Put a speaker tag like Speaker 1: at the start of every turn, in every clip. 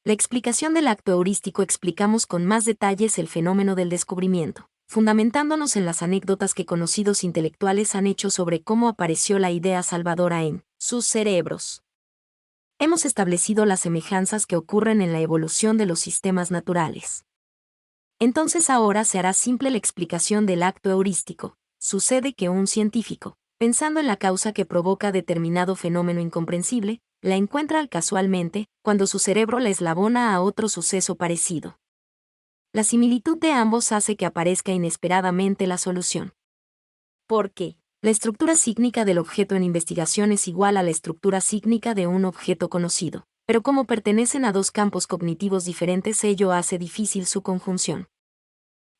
Speaker 1: la explicación del acto heurístico explicamos con más detalles el fenómeno del descubrimiento, fundamentándonos en las anécdotas que conocidos intelectuales han hecho sobre cómo apareció la idea salvadora en sus cerebros. Hemos establecido las semejanzas que ocurren en la evolución de los sistemas naturales. Entonces ahora se hará simple la explicación del acto heurístico. Sucede que un científico, pensando en la causa que provoca determinado fenómeno incomprensible, la encuentra casualmente, cuando su cerebro la eslabona a otro suceso parecido. La similitud de ambos hace que aparezca inesperadamente la solución. ¿Por qué? La estructura sígnica del objeto en investigación es igual a la estructura sígnica de un objeto conocido, pero como pertenecen a dos campos cognitivos diferentes, ello hace difícil su conjunción.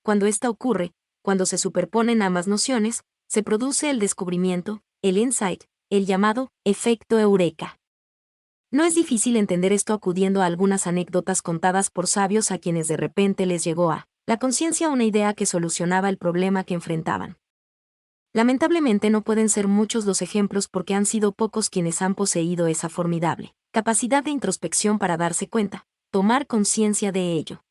Speaker 1: Cuando esta ocurre, cuando se superponen ambas nociones, se produce el descubrimiento, el insight, el llamado efecto eureka. No es difícil entender esto acudiendo a algunas anécdotas contadas por sabios a quienes de repente les llegó a la conciencia una idea que solucionaba el problema que enfrentaban. Lamentablemente no pueden ser muchos los ejemplos porque han sido pocos quienes han poseído esa formidable capacidad de introspección para darse cuenta, tomar conciencia de ello.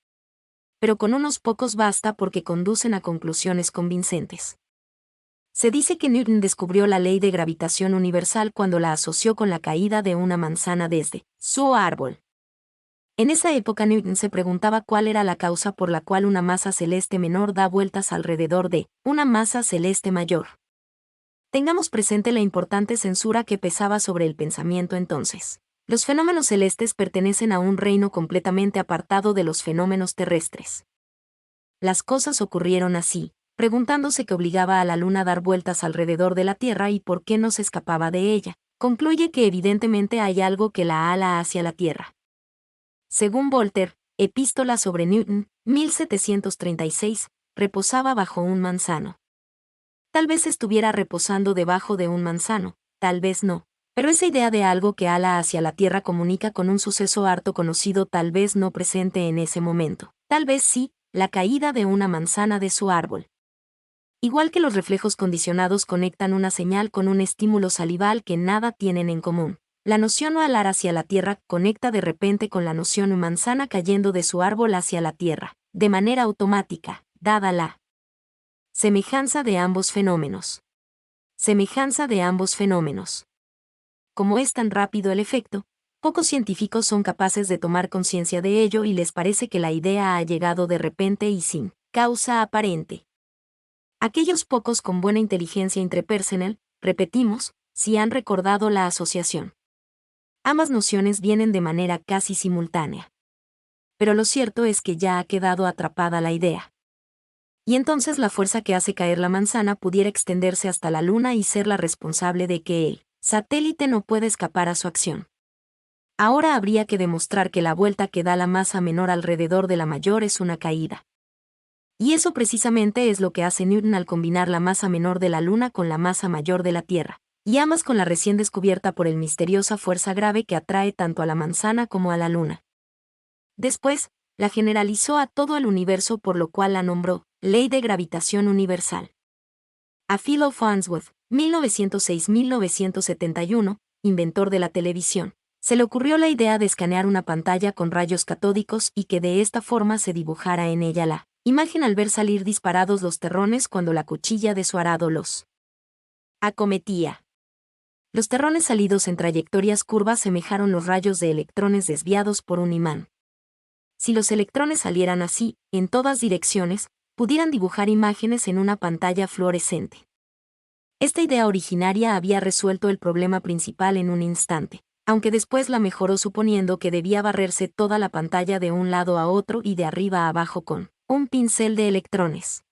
Speaker 1: Pero con unos pocos basta porque conducen a conclusiones convincentes. Se dice que Newton descubrió la ley de gravitación universal cuando la asoció con la caída de una manzana desde su árbol. En esa época Newton se preguntaba cuál era la causa por la cual una masa celeste menor da vueltas alrededor de una masa celeste mayor. Tengamos presente la importante censura que pesaba sobre el pensamiento entonces. Los fenómenos celestes pertenecen a un reino completamente apartado de los fenómenos terrestres. Las cosas ocurrieron así, preguntándose qué obligaba a la luna a dar vueltas alrededor de la Tierra y por qué no se escapaba de ella. Concluye que evidentemente hay algo que la ala hacia la Tierra. Según Voltaire, Epístola sobre Newton, 1736, reposaba bajo un manzano. Tal vez estuviera reposando debajo de un manzano, tal vez no, pero esa idea de algo que ala hacia la Tierra comunica con un suceso harto conocido, tal vez no presente en ese momento, tal vez sí, la caída de una manzana de su árbol. Igual que los reflejos condicionados conectan una señal con un estímulo salival que nada tienen en común. La noción o alar hacia la Tierra conecta de repente con la noción manzana cayendo de su árbol hacia la Tierra, de manera automática, dada la semejanza de ambos fenómenos. Semejanza de ambos fenómenos. Como es tan rápido el efecto, pocos científicos son capaces de tomar conciencia de ello y les parece que la idea ha llegado de repente y sin causa aparente. Aquellos pocos con buena inteligencia intrapersonal, repetimos, sí han recordado la asociación. Ambas nociones vienen de manera casi simultánea. Pero lo cierto es que ya ha quedado atrapada la idea. Y entonces la fuerza que hace caer la manzana pudiera extenderse hasta la luna y ser la responsable de que el satélite no pueda escapar a su acción. Ahora habría que demostrar que la vuelta que da la masa menor alrededor de la mayor es una caída. Y eso precisamente es lo que hace Newton al combinar la masa menor de la luna con la masa mayor de la Tierra, y ambas con la recién descubierta por él misteriosa fuerza grave que atrae tanto a la manzana como a la luna. Después, la generalizó a todo el universo, por lo cual la nombró Ley de Gravitación Universal. A Philo Farnsworth, 1906-1971, inventor de la televisión, se le ocurrió la idea de escanear una pantalla con rayos catódicos y que de esta forma se dibujara en ella la imagen al ver salir disparados los terrones cuando la cuchilla de su arado los acometía. Los terrones salidos en trayectorias curvas semejaron los rayos de electrones desviados por un imán. Si los electrones salieran así, en todas direcciones, pudieran dibujar imágenes en una pantalla fluorescente. Esta idea originaria había resuelto el problema principal en un instante, aunque después la mejoró suponiendo que debía barrerse toda la pantalla de un lado a otro y de arriba a abajo con un pincel de electrones.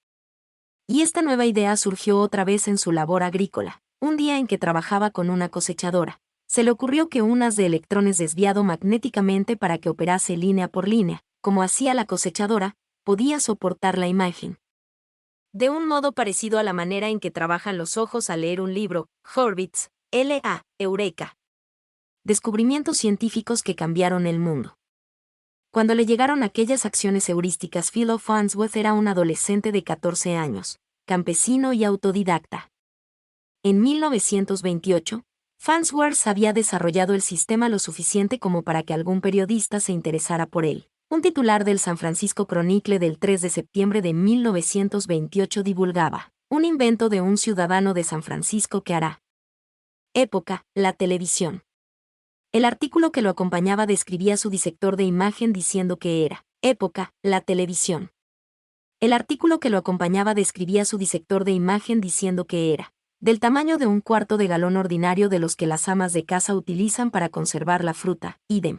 Speaker 1: Y esta nueva idea surgió otra vez en su labor agrícola. Un día en que trabajaba con una cosechadora, se le ocurrió que un haz de electrones desviado magnéticamente para que operase línea por línea, como hacía la cosechadora, podía soportar la imagen. De un modo parecido a la manera en que trabajan los ojos al leer un libro, Horvitz, L.A., Eureka. Descubrimientos científicos que cambiaron el mundo. Cuando le llegaron aquellas acciones heurísticas, Philo Farnsworth era un adolescente de 14 años, campesino y autodidacta. En 1928, Farnsworth había desarrollado el sistema lo suficiente como para que algún periodista se interesara por él. Un titular del San Francisco Chronicle del 3 de septiembre de 1928 divulgaba: un invento de un ciudadano de San Francisco que hará época, la televisión. El artículo que lo acompañaba describía su disector de imagen diciendo que era época, la televisión. El artículo que lo acompañaba describía su disector de imagen diciendo que era del tamaño de un cuarto de galón ordinario de los que las amas de casa utilizan para conservar la fruta, idem.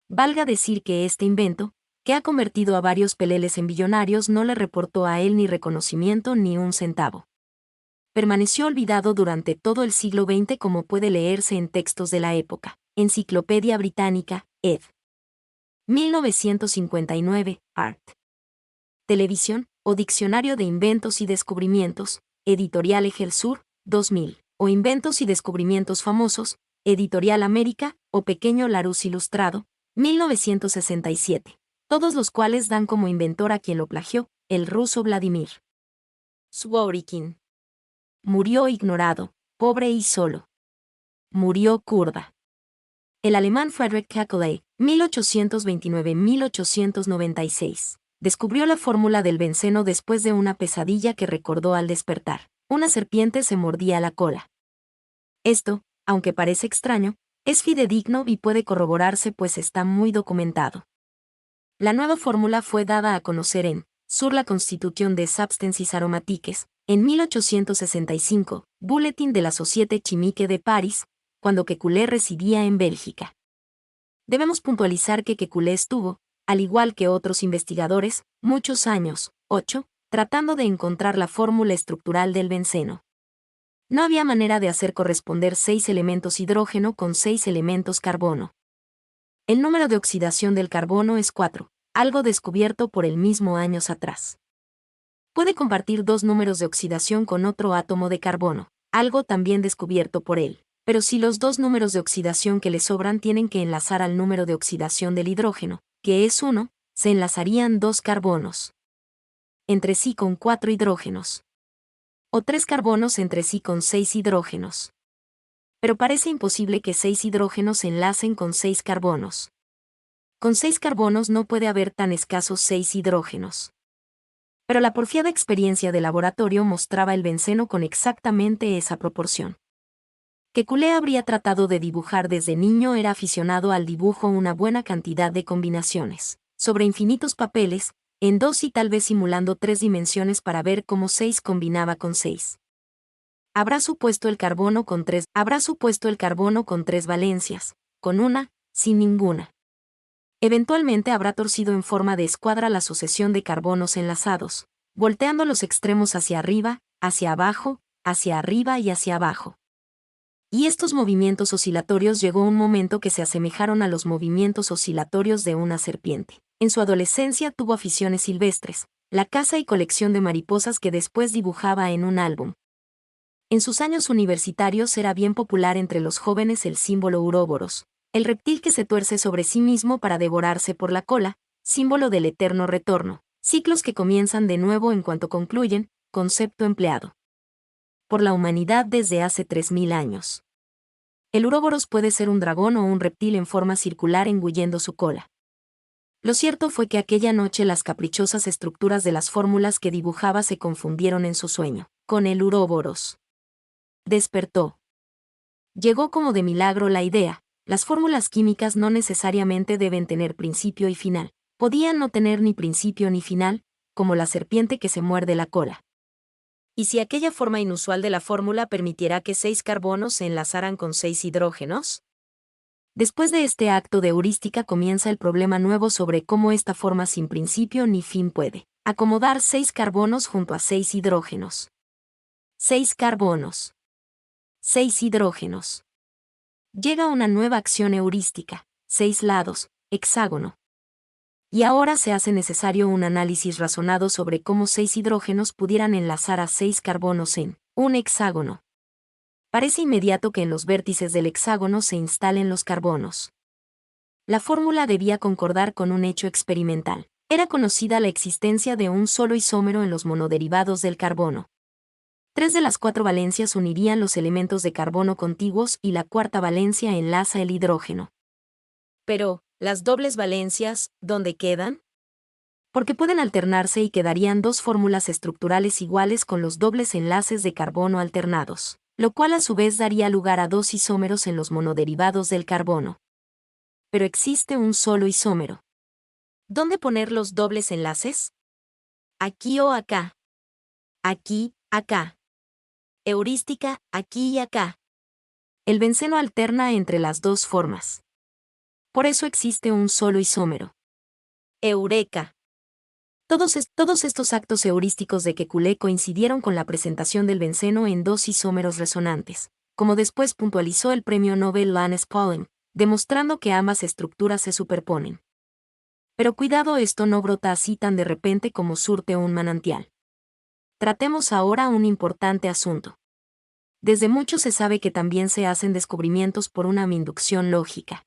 Speaker 1: Valga decir que este invento, que ha convertido a varios peleles en billonarios, no le reportó a él ni reconocimiento ni un centavo. Permaneció olvidado durante todo el siglo XX, como puede leerse en textos de la época. Enciclopedia Británica, ed. 1959, art. Televisión, o Diccionario de Inventos y Descubrimientos, Editorial Egelsur, 2000, o Inventos y Descubrimientos Famosos, Editorial América, o Pequeño Larousse Ilustrado, 1967, todos los cuales dan como inventor a quien lo plagió, el ruso Vladimir Zworykin. Murió ignorado, pobre y solo. Murió kurda. El alemán Friedrich Kekulé, 1829-1896, descubrió la fórmula del benceno después de una pesadilla que recordó al despertar. Una serpiente se mordía la cola. Esto, aunque parece extraño, es fidedigno y puede corroborarse, pues está muy documentado. La nueva fórmula fue dada a conocer en Sur la Constitution des Substances Aromatiques, en 1865, Bulletin de la Société Chimique de París, cuando Kekulé residía en Bélgica. Debemos puntualizar que Kekulé estuvo, al igual que otros investigadores, muchos años, 8, tratando de encontrar la fórmula estructural del benceno. No había manera de hacer corresponder 6 elementos hidrógeno con 6 elementos carbono. El número de oxidación del carbono es 4, algo descubierto por él mismo años atrás. Puede compartir 2 números de oxidación con otro átomo de carbono, algo también descubierto por él. Pero si los 2 números de oxidación que le sobran tienen que enlazar al número de oxidación del hidrógeno, que es 1, se enlazarían 2 carbonos entre sí con 4 hidrógenos. O 3 carbonos entre sí con 6 hidrógenos. Pero parece imposible que 6 hidrógenos se enlacen con 6 carbonos. Con 6 carbonos no puede haber tan escasos 6 hidrógenos. Pero la porfiada experiencia de laboratorio mostraba el benceno con exactamente esa proporción. Kekulé habría tratado de dibujar desde niño, era aficionado al dibujo, una buena cantidad de combinaciones, sobre infinitos papeles, en 2 y tal vez simulando 3 dimensiones para ver cómo 6 combinaba con 6. Habrá supuesto el carbono con 3 valencias, con una, sin ninguna. Eventualmente habrá torcido en forma de escuadra la sucesión de carbonos enlazados, volteando los extremos hacia arriba, hacia abajo, hacia arriba y hacia abajo. Y estos movimientos oscilatorios llegó un momento que se asemejaron a los movimientos oscilatorios de una serpiente. En su adolescencia tuvo aficiones silvestres, la caza y colección de mariposas que después dibujaba en un álbum. En sus años universitarios era bien popular entre los jóvenes el símbolo Uroboros, el reptil que se tuerce sobre sí mismo para devorarse por la cola, símbolo del eterno retorno, ciclos que comienzan de nuevo en cuanto concluyen, concepto empleado por la humanidad desde hace 3000 años. El Uroboros puede ser un dragón o un reptil en forma circular engullendo su cola. Lo cierto fue que aquella noche las caprichosas estructuras de las fórmulas que dibujaba se confundieron en su sueño con el Uroboros. Despertó. Llegó como de milagro la idea: las fórmulas químicas no necesariamente deben tener principio y final. Podían no tener ni principio ni final, como la serpiente que se muerde la cola. ¿Y si aquella forma inusual de la fórmula permitiera que 6 carbonos se enlazaran con 6 hidrógenos? Después de este acto de heurística comienza el problema nuevo sobre cómo esta forma sin principio ni fin puede acomodar 6 carbonos junto a 6 hidrógenos. 6 carbonos. 6 hidrógenos. Llega una nueva acción heurística: 6 lados, hexágono. Y ahora se hace necesario un análisis razonado sobre cómo 6 hidrógenos pudieran enlazar a 6 carbonos en un hexágono. Parece inmediato que en los vértices del hexágono se instalen los carbonos. La fórmula debía concordar con un hecho experimental. Era conocida la existencia de un solo isómero en los monoderivados del carbono. 3 de las 4 valencias unirían los elementos de carbono contiguos y la cuarta valencia enlaza el hidrógeno. Pero, ¿las dobles valencias, dónde quedan? Porque pueden alternarse y quedarían dos fórmulas estructurales iguales con los dobles enlaces de carbono alternados, lo cual a su vez daría lugar a dos isómeros en los monoderivados del carbono. Pero existe un solo isómero. ¿Dónde poner los dobles enlaces? Aquí o acá. Aquí, acá. Heurística, aquí y acá. El benceno alterna entre las dos formas. Por eso existe un solo isómero. ¡Eureka! Todos estos actos heurísticos de Kekulé coincidieron con la presentación del benceno en dos isómeros resonantes, como después puntualizó el premio Nobel Linus Pauling, demostrando que ambas estructuras se superponen. Pero cuidado, esto no brota así tan de repente como surte un manantial. Tratemos ahora un importante asunto. Desde mucho se sabe que también se hacen descubrimientos por una inducción lógica.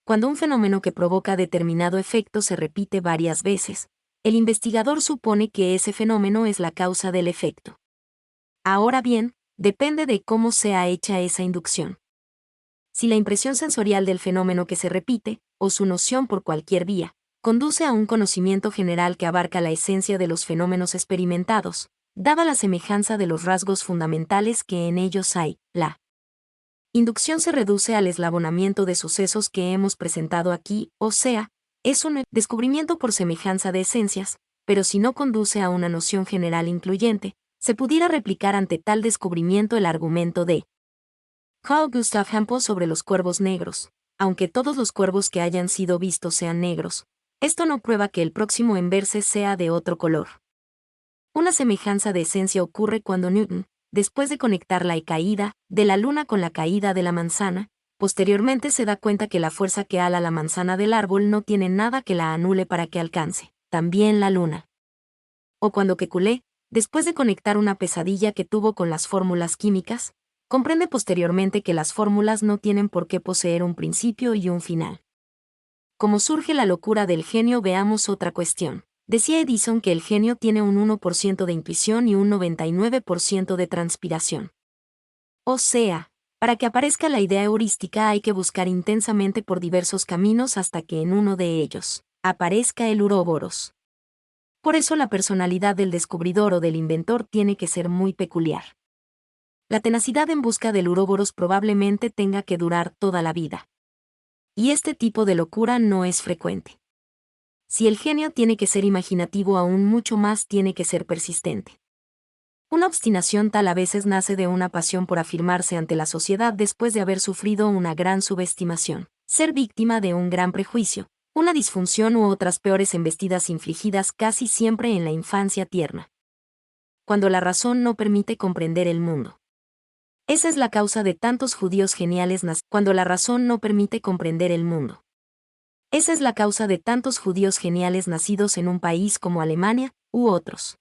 Speaker 1: Cuando un fenómeno que provoca determinado efecto se repite varias veces, el investigador supone que ese fenómeno es la causa del efecto. Ahora bien, depende de cómo sea hecha esa inducción. Si la impresión sensorial del fenómeno que se repite, o su noción por cualquier vía, conduce a un conocimiento general que abarca la esencia de los fenómenos experimentados, dada la semejanza de los rasgos fundamentales que en ellos hay, la inducción se reduce al eslabonamiento de sucesos que hemos presentado aquí, o sea, es un descubrimiento por semejanza de esencias, pero si no conduce a una noción general incluyente, se pudiera replicar ante tal descubrimiento el argumento de Carl Gustav Hampel sobre los cuervos negros. Aunque todos los cuervos que hayan sido vistos sean negros, esto no prueba que el próximo en verse sea de otro color. Una semejanza de esencia ocurre cuando Newton, después de conectar la caída de la luna con la caída de la manzana, posteriormente se da cuenta que la fuerza que ala la manzana del árbol no tiene nada que la anule para que alcance también la luna. O cuando Kekulé, después de conectar una pesadilla que tuvo con las fórmulas químicas, comprende posteriormente que las fórmulas no tienen por qué poseer un principio y un final. Como surge la locura del genio, veamos otra cuestión. Decía Edison que el genio tiene un 1% de intuición y un 99% de transpiración. O sea, para que aparezca la idea heurística hay que buscar intensamente por diversos caminos hasta que en uno de ellos aparezca el uroboros. Por eso la personalidad del descubridor o del inventor tiene que ser muy peculiar. La tenacidad en busca del uroboros probablemente tenga que durar toda la vida. Y este tipo de locura no es frecuente. Si el genio tiene que ser imaginativo, aún mucho más tiene que ser persistente. Una obstinación tal a veces nace de una pasión por afirmarse ante la sociedad después de haber sufrido una gran subestimación, ser víctima de un gran prejuicio, una disfunción u otras peores embestidas infligidas casi siempre en la infancia tierna. Cuando la razón no permite comprender el mundo. Esa es la causa de tantos judíos geniales cuando la razón no permite comprender el mundo. Esa es la causa de tantos judíos geniales nacidos en un país como Alemania, u otros.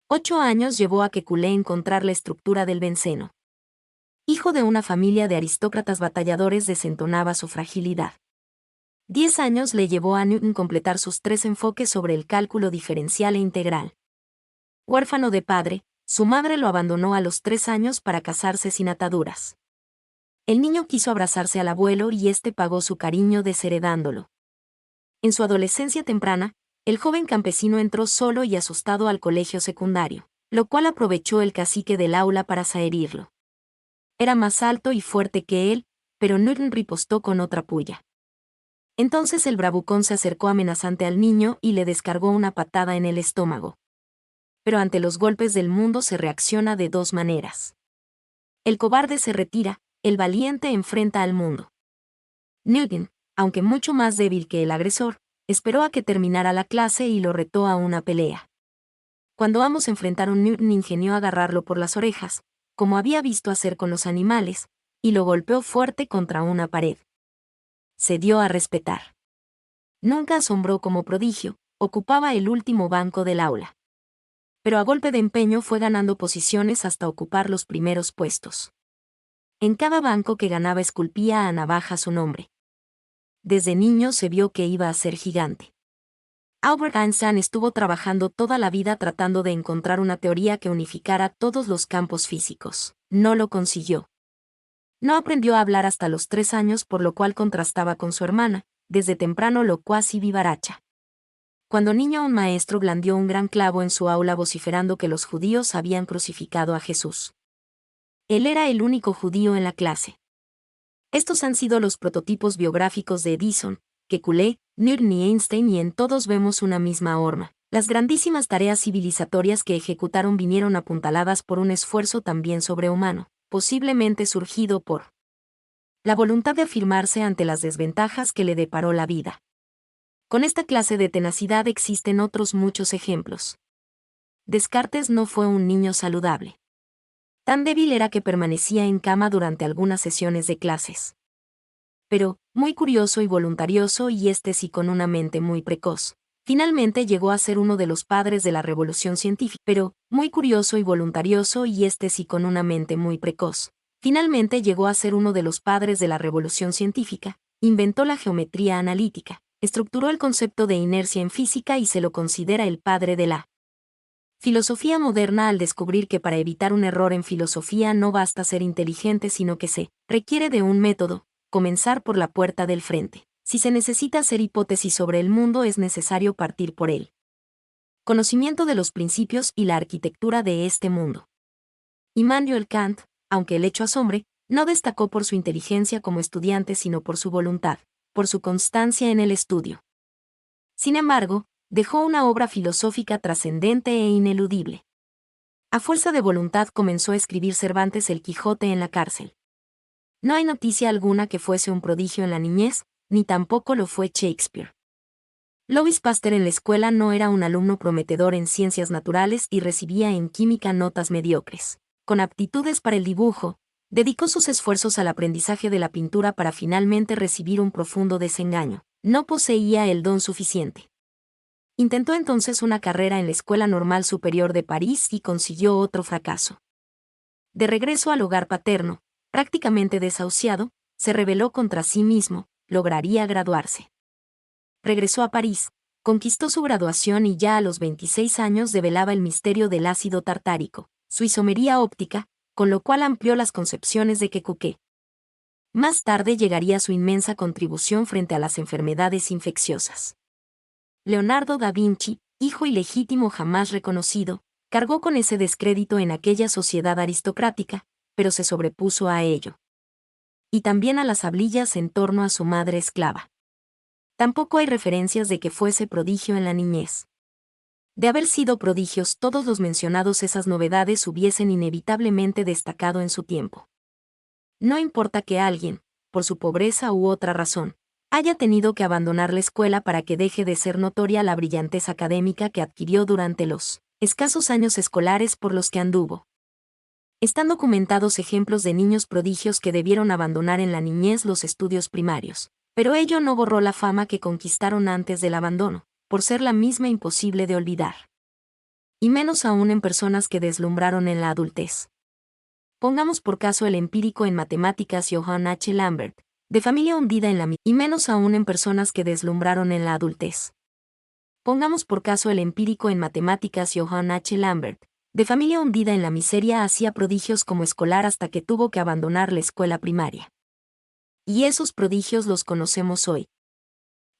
Speaker 1: 8 años llevó a Kekulé encontrar la estructura del benceno. Hijo de una familia de aristócratas batalladores, desentonaba su fragilidad. 10 años le llevó a Newton completar sus 3 enfoques sobre el cálculo diferencial e integral. Huérfano de padre, su madre lo abandonó a los 3 años para casarse sin ataduras. El niño quiso abrazarse al abuelo y éste pagó su cariño desheredándolo. En su adolescencia temprana, el joven campesino entró solo y asustado al colegio secundario, lo cual aprovechó el cacique del aula para herirlo. Era más alto y fuerte que él, pero Newton ripostó con otra puya. Entonces el bravucón se acercó amenazante al niño y le descargó una patada en el estómago. Pero ante los golpes del mundo se reacciona de dos maneras. El cobarde se retira, el valiente enfrenta al mundo. Newton, aunque mucho más débil que el agresor, esperó a que terminara la clase y lo retó a una pelea. Cuando ambos se enfrentaron, Newton ingenió agarrarlo por las orejas, como había visto hacer con los animales, y lo golpeó fuerte contra una pared. Se dio a respetar. Nunca asombró como prodigio, ocupaba el último banco del aula. Pero a golpe de empeño fue ganando posiciones hasta ocupar los primeros puestos. En cada banco que ganaba esculpía a navaja su nombre. Desde niño se vio que iba a ser gigante. Albert Einstein estuvo trabajando toda la vida tratando de encontrar una teoría que unificara todos los campos físicos. No lo consiguió. No aprendió a hablar hasta los 3 años, por lo cual contrastaba con su hermana, desde temprano locuaz y vivaracha. Cuando niño, un maestro blandió un gran clavo en su aula vociferando que los judíos habían crucificado a Jesús. Él era el único judío en la clase. Estos han sido los prototipos biográficos de Edison, Kekulé, Newton y Einstein, y en todos vemos una misma horma. Las grandísimas tareas civilizatorias que ejecutaron vinieron apuntaladas por un esfuerzo también sobrehumano, posiblemente surgido por la voluntad de afirmarse ante las desventajas que le deparó la vida. Con esta clase de tenacidad existen otros muchos ejemplos. Descartes no fue un niño saludable. Tan débil era que permanecía en cama durante algunas sesiones de clases. Pero, muy curioso y voluntarioso, y sí con una mente muy precoz. Finalmente llegó a ser uno de los padres de la revolución científica. Pero, muy curioso y voluntarioso, y sí con una mente muy precoz. Finalmente llegó a ser uno de los padres de la revolución científica. Inventó la geometría analítica, estructuró el concepto de inercia en física y se lo considera el padre de la filosofía moderna, al descubrir que para evitar un error en filosofía no basta ser inteligente, sino que se requiere de un método, comenzar por la puerta del frente. Si se necesita hacer hipótesis sobre el mundo, es necesario partir por él. Conocimiento de los principios y la arquitectura de este mundo. Immanuel Kant, aunque el hecho asombre, no destacó por su inteligencia como estudiante, sino por su voluntad, por su constancia en el estudio. Sin embargo, dejó una obra filosófica trascendente e ineludible. A fuerza de voluntad comenzó a escribir Cervantes el Quijote en la cárcel. No hay noticia alguna que fuese un prodigio en la niñez, ni tampoco lo fue Shakespeare. Louis Pasteur en la escuela no era un alumno prometedor en ciencias naturales y recibía en química notas mediocres. Con aptitudes para el dibujo, dedicó sus esfuerzos al aprendizaje de la pintura para finalmente recibir un profundo desengaño. No poseía el don suficiente. Intentó entonces una carrera en la Escuela Normal Superior de París y consiguió otro fracaso. De regreso al hogar paterno, prácticamente desahuciado, se rebeló contra sí mismo, lograría graduarse. Regresó a París, conquistó su graduación y ya a los 26 años develaba el misterio del ácido tartárico, su isomería óptica, con lo cual amplió las concepciones de Kekulé. Más tarde llegaría su inmensa contribución frente a las enfermedades infecciosas. Leonardo da Vinci, hijo ilegítimo jamás reconocido, cargó con ese descrédito en aquella sociedad aristocrática, pero se sobrepuso a ello. Y también a las hablillas en torno a su madre esclava. Tampoco hay referencias de que fuese prodigio en la niñez. De haber sido prodigios todos los mencionados, esas novedades hubiesen inevitablemente destacado en su tiempo. No importa que alguien, por su pobreza u otra razón, haya tenido que abandonar la escuela para que deje de ser notoria la brillantez académica que adquirió durante los escasos años escolares por los que anduvo. Están documentados ejemplos de niños prodigios que debieron abandonar en la niñez los estudios primarios, pero ello no borró la fama que conquistaron antes del abandono, por ser la misma imposible de olvidar. Y menos aún en personas que deslumbraron en la adultez. Pongamos por caso el empírico en matemáticas Johann H. Lambert, de familia hundida en la miseria, y menos aún en personas que deslumbraron en la adultez. Pongamos por caso el empírico en matemáticas Johann H. Lambert, de familia hundida en la miseria, hacía prodigios como escolar hasta que tuvo que abandonar la escuela primaria. Y esos prodigios los conocemos hoy.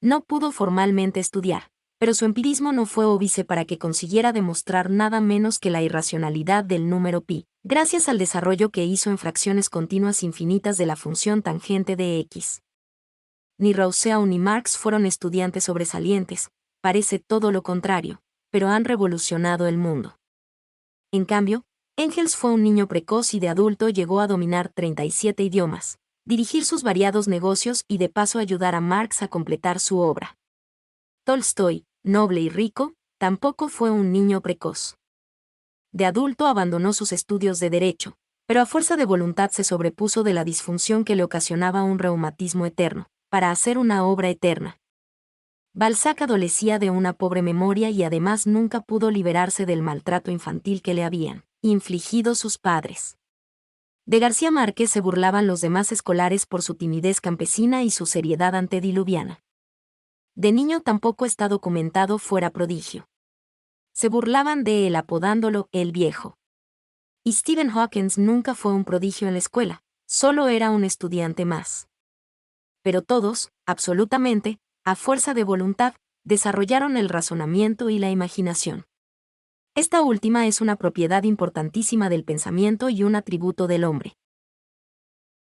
Speaker 1: No pudo formalmente estudiar, pero su empirismo no fue óbice para que consiguiera demostrar nada menos que la irracionalidad del número pi, gracias al desarrollo que hizo en fracciones continuas infinitas de la función tangente de x. Ni Rousseau ni Marx fueron estudiantes sobresalientes, parece todo lo contrario, pero han revolucionado el mundo. En cambio, Engels fue un niño precoz y de adulto llegó a dominar 37 idiomas, dirigir sus variados negocios y de paso ayudar a Marx a completar su obra. Tolstoy, noble y rico, tampoco fue un niño precoz. De adulto abandonó sus estudios de derecho, pero a fuerza de voluntad se sobrepuso de la disfunción que le ocasionaba un reumatismo eterno, para hacer una obra eterna. Balzac adolecía de una pobre memoria y además nunca pudo liberarse del maltrato infantil que le habían infligido sus padres. De García Márquez se burlaban los demás escolares por su timidez campesina y su seriedad antediluviana. De niño tampoco está documentado fuera prodigio. Se burlaban de él apodándolo el viejo. Y Stephen Hawking nunca fue un prodigio en la escuela, solo era un estudiante más. Pero todos, absolutamente, a fuerza de voluntad, desarrollaron el razonamiento y la imaginación. Esta última es una propiedad importantísima del pensamiento y un atributo del hombre.